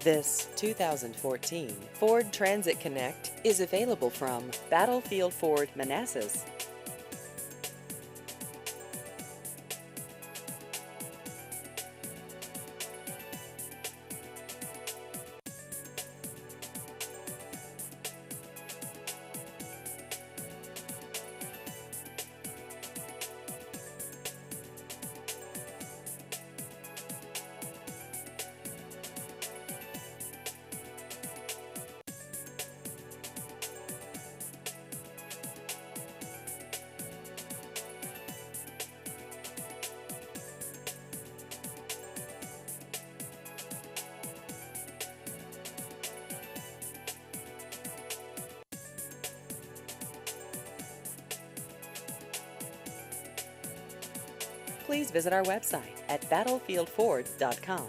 This 2014 Ford Transit Connect is available from Battlefield Ford Manassas. Please visit our website at battlefieldford.com.